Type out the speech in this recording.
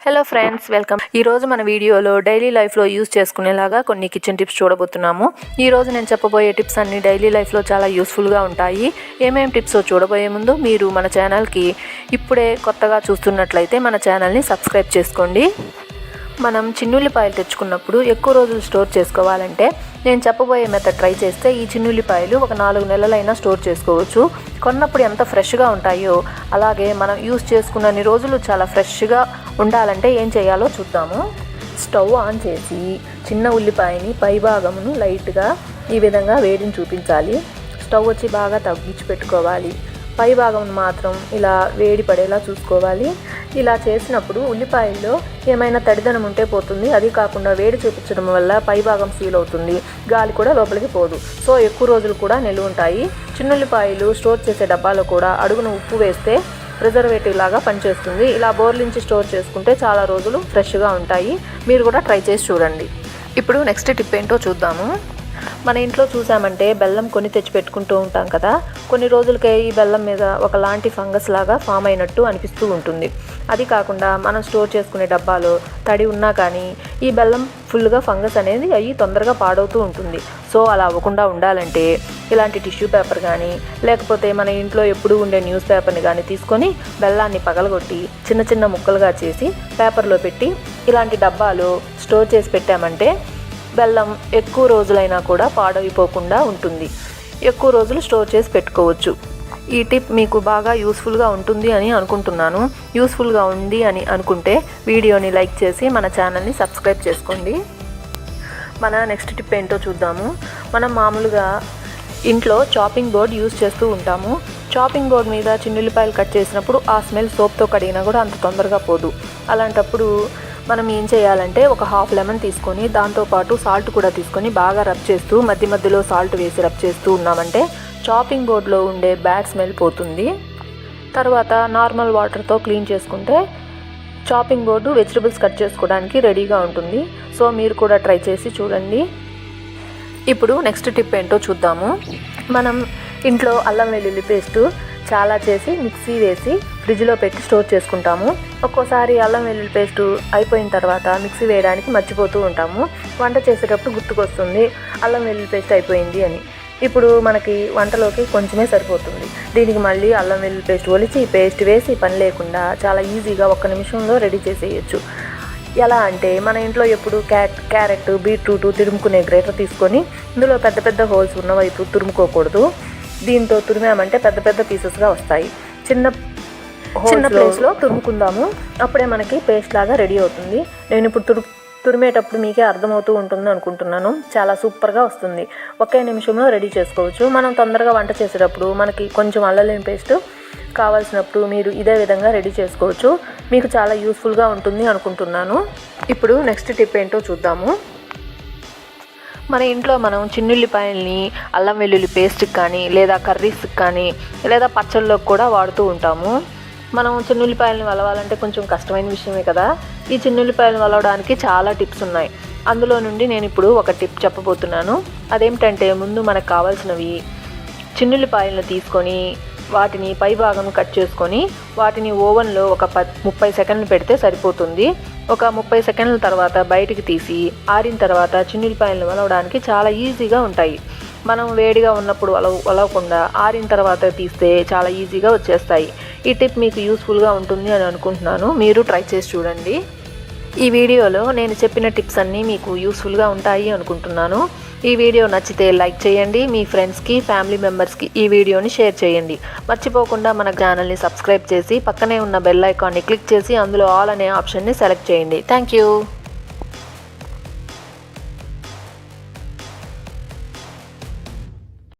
Hello friends, welcome. ఈరోజు మన వీడియోలో డైలీ లైఫ్లో యూజ్ చేసుకునేలాగా కొన్ని కిచెన్ టిప్స్ చూడబోతున్నాము. ఈరోజు నేను చెప్పబోయే టిప్స్ అన్ని డైలీ లైఫ్లో చాలా యూస్ఫుల్గా ఉంటాయి. ఏమేమి టిప్స్ చూడబోయే ముందు మీరు మన ఛానల్కి ఇప్పుడే కొత్తగా చూస్తున్నట్లయితే మన ఛానల్ని సబ్స్క్రైబ్ చేసుకోండి. మనం చిన్నుల్లిపాయలు తెచ్చుకున్నప్పుడు ఎక్కువ రోజులు స్టోర్ చేసుకోవాలంటే నేను చెప్పబోయే మెథడ్ ట్రై చేస్తే ఈ చిన్నుల్లిపాయలు ఒక 4 నెలలైనా స్టోర్ చేసుకోవచ్చు. కొన్నప్పుడు ఎంత ఫ్రెష్గా ఉంటాయో అలాగే మనం యూజ్ చేసుకున్నన్ని రోజులు చాలా ఫ్రెష్గా ఉండాలంటే ఏం చేయాలో చూద్దాము. స్టవ్ ఆన్ చేసి చిన్న ఉల్లిపాయని పైభాగమును లైట్గా ఈ విధంగా వేడిని చూపించాలి. స్టవ్ వచ్చి బాగా తగ్గించి పెట్టుకోవాలి. పై భాగం మాత్రం ఇలా వేడి పడేలా చూసుకోవాలి. ఇలా చేసినప్పుడు ఉల్లిపాయల్లో ఏమైనా తడిదనం ఉంటే పోతుంది. అది కాకుండా వేడి చూపించడం వల్ల పై భాగం సీల్ అవుతుంది, గాలి కూడా లోపలికి పోదు. సో ఎక్కువ రోజులు కూడా నిలువ ఉంటాయి. చిన్నుల్లిపాయలు స్టోర్ చేసే డబ్బాలో కూడా అడుగున ఉప్పు వేస్తే ప్రిజర్వేటివ్ లాగా పనిచేస్తుంది. ఇలా బోర్లించి స్టోర్ చేసుకుంటే చాలా రోజులు ఫ్రెష్గా ఉంటాయి. మీరు కూడా ట్రై చేసి చూడండి. ఇప్పుడు నెక్స్ట్ టిప్ ఏంటో చూద్దాము. మన ఇంట్లో చూసామంటే బెల్లం కొని తెచ్చి పెట్టుకుంటూ ఉంటాం కదా. కొన్ని రోజులకే ఈ బెల్లం మీద ఒకలాంటి ఫంగస్ లాగా ఫామ్ అయినట్టు అనిపిస్తూ ఉంటుంది. అది కాకుండా మనం స్టోర్ చేసుకునే డబ్బాలో తడి ఉన్నా కానీ ఈ బెల్లం ఫుల్గా ఫంగస్ అనేది అయ్యి తొందరగా పాడవుతూ ఉంటుంది. సో అలా అవ్వకుండా ఉండాలంటే ఇలాంటి టిష్యూ పేపర్ కానీ లేకపోతే మన ఇంట్లో ఎప్పుడూ ఉండే న్యూస్ పేపర్ని కానీ తీసుకొని బెల్లాన్ని పగలగొట్టి చిన్న చిన్న ముక్కలుగా చేసి పేపర్లో పెట్టి ఇలాంటి డబ్బాలో స్టోర్ చేసి పెట్టామంటే బెల్లం ఎక్కువ రోజులైనా కూడా పాడైపోకుండా ఉంటుంది. ఎక్కువ రోజులు స్టోర్ చేసి పెట్టుకోవచ్చు. ఈ టిప్ మీకు బాగా యూస్ఫుల్గా ఉంటుంది అని అనుకుంటున్నాను. యూస్ఫుల్గా ఉంది అని అనుకుంటే వీడియోని లైక్ చేసి మన ఛానల్ని సబ్స్క్రైబ్ చేసుకోండి. మన నెక్స్ట్ టిప్ ఏంటో చూద్దాము. మనం మామూలుగా ఇంట్లో చాపింగ్ బోర్డ్ యూజ్ చేస్తూ ఉంటాము. చాపింగ్ బోర్డ్ మీద చిన్నుల్లిపాయలు కట్ చేసినప్పుడు ఆ స్మెల్ సోప్తో కడిగినా కూడా అంత తొందరగా పోదు. అలాంటప్పుడు మనం ఏం చేయాలంటే ఒక హాఫ్ లెమన్ తీసుకొని దాంతోపాటు సాల్ట్ కూడా తీసుకొని బాగా రబ్ చేస్తూ మధ్య మధ్యలో సాల్ట్ వేసి రబ్ చేస్తూ ఉన్నామంటే చాపింగ్ బోర్డ్లో ఉండే బ్యాడ్ స్మెల్ పోతుంది. తర్వాత నార్మల్ వాటర్తో క్లీన్ చేసుకుంటే చాపింగ్ బోర్డు వెజిటబుల్స్ కట్ చేసుకోవడానికి రెడీగా ఉంటుంది. సో మీరు కూడా ట్రై చేసి చూడండి. ఇప్పుడు నెక్స్ట్ టిప్ ఏంటో చూద్దాము. మనం ఇంట్లో అల్లం వెల్లుల్లి పేస్టు చాలా చేసి మిక్సీ వేసి ఫ్రిడ్జ్లో పెట్టి స్టోర్ చేసుకుంటాము. ఒక్కోసారి అల్లం వెల్లుల్లి పేస్టు అయిపోయిన తర్వాత మిక్సీ వేయడానికి మర్చిపోతూ ఉంటాము. వంట చేసేటప్పుడు గుర్తుకొస్తుంది అల్లం వెల్లుల్లి పేస్ట్ అయిపోయింది అని. ఇప్పుడు మనకి వంటలోకి కొంచెమే సరిపోతుంది. దీనికి మళ్ళీ అల్లం వెల్లుల్లి పేస్ట్ ఒలిచి పేస్ట్ వేసి పని లేకుండా చాలా ఈజీగా 1 నిమిషంలో రెడీ చేసేయచ్చు. ఎలా అంటే మన ఇంట్లో ఎప్పుడు క్యారెట్ బీట్రూట్ తురుముకునే గ్రేటర్ తీసుకొని ఇందులో పెద్ద పెద్ద హోల్స్ ఉన్న వైపు తురుముకోకూడదు. దీంతో తురిమామంటే పెద్ద పెద్ద పీసెస్గా వస్తాయి. చిన్న ప్లేస్లో తురుముకుందాము. అప్పుడే మనకి పేస్ట్ లాగా రెడీ అవుతుంది. నేను ఇప్పుడు తురిమేటప్పుడు మీకే అర్థమవుతూ ఉంటుంది అనుకుంటున్నాను. చాలా సూపర్గా వస్తుంది. 1 నిమిషంలో రెడీ చేసుకోవచ్చు. మనం తొందరగా వంట చేసేటప్పుడు మనకి కొంచెం అల్లం పేస్ట్ కావాల్సినప్పుడు మీరు ఇదే విధంగా రెడీ చేసుకోవచ్చు. మీకు చాలా యూస్ఫుల్గా ఉంటుంది అనుకుంటున్నాను. ఇప్పుడు నెక్స్ట్ టిప్ ఏంటో చూద్దాము. మన ఇంట్లో మనం చిన్నుల్లిపాయల్ని అల్లం వెల్లుల్లి పేస్ట్కి కానీ లేదా కర్రీస్కి కానీ లేదా పచ్చళ్ళలోకి కూడా వాడుతూ ఉంటాము. మనం చిన్నుల్లిపాయలని వలవాలంటే కొంచెం కష్టమైన విషయమే కదా. ఈ చిన్నుల్లిపాయలను వలవడానికి చాలా టిప్స్ ఉన్నాయి. అందులో నుండి నేను ఇప్పుడు ఒక టిప్ చెప్పబోతున్నాను. అదేమిటంటే ముందు మనకు కావాల్సినవి చిన్నుల్లిపాయలను తీసుకొని వాటిని పై భాగం కట్ చేసుకొని వాటిని ఓవెన్లో ఒక 30 సెకండ్లు పెడితే సరిపోతుంది. ఒక 30 సెకండ్ల తర్వాత బయటికి తీసి ఆరిన తర్వాత చిన్నుల్లిపాయలను వలవడానికి చాలా ఈజీగా ఉంటాయి. మనం వేడిగా ఉన్నప్పుడు వలవకుండా ఆరిన తర్వాత తీస్తే చాలా ఈజీగా వచ్చేస్తాయి. ఈ టిప్ మీకు యూస్ఫుల్గా ఉంటుంది అని అనుకుంటున్నాను. మీరు ట్రై చేసి చూడండి. ఈ వీడియోలో నేను చెప్పిన టిప్స్ అన్నీ మీకు యూస్ఫుల్గా ఉంటాయి అనుకుంటున్నాను. ఈ వీడియో నచ్చితే లైక్ చేయండి. మీ ఫ్రెండ్స్కి ఫ్యామిలీ మెంబర్స్కి ఈ వీడియోని షేర్ చేయండి. మర్చిపోకుండా మన ఛానల్ని సబ్స్క్రైబ్ చేసి పక్కనే ఉన్న బెల్ ఐకాన్ని క్లిక్ చేసి అందులో ఆల్ అనే ఆప్షన్ని సెలెక్ట్ చేయండి. Thank you.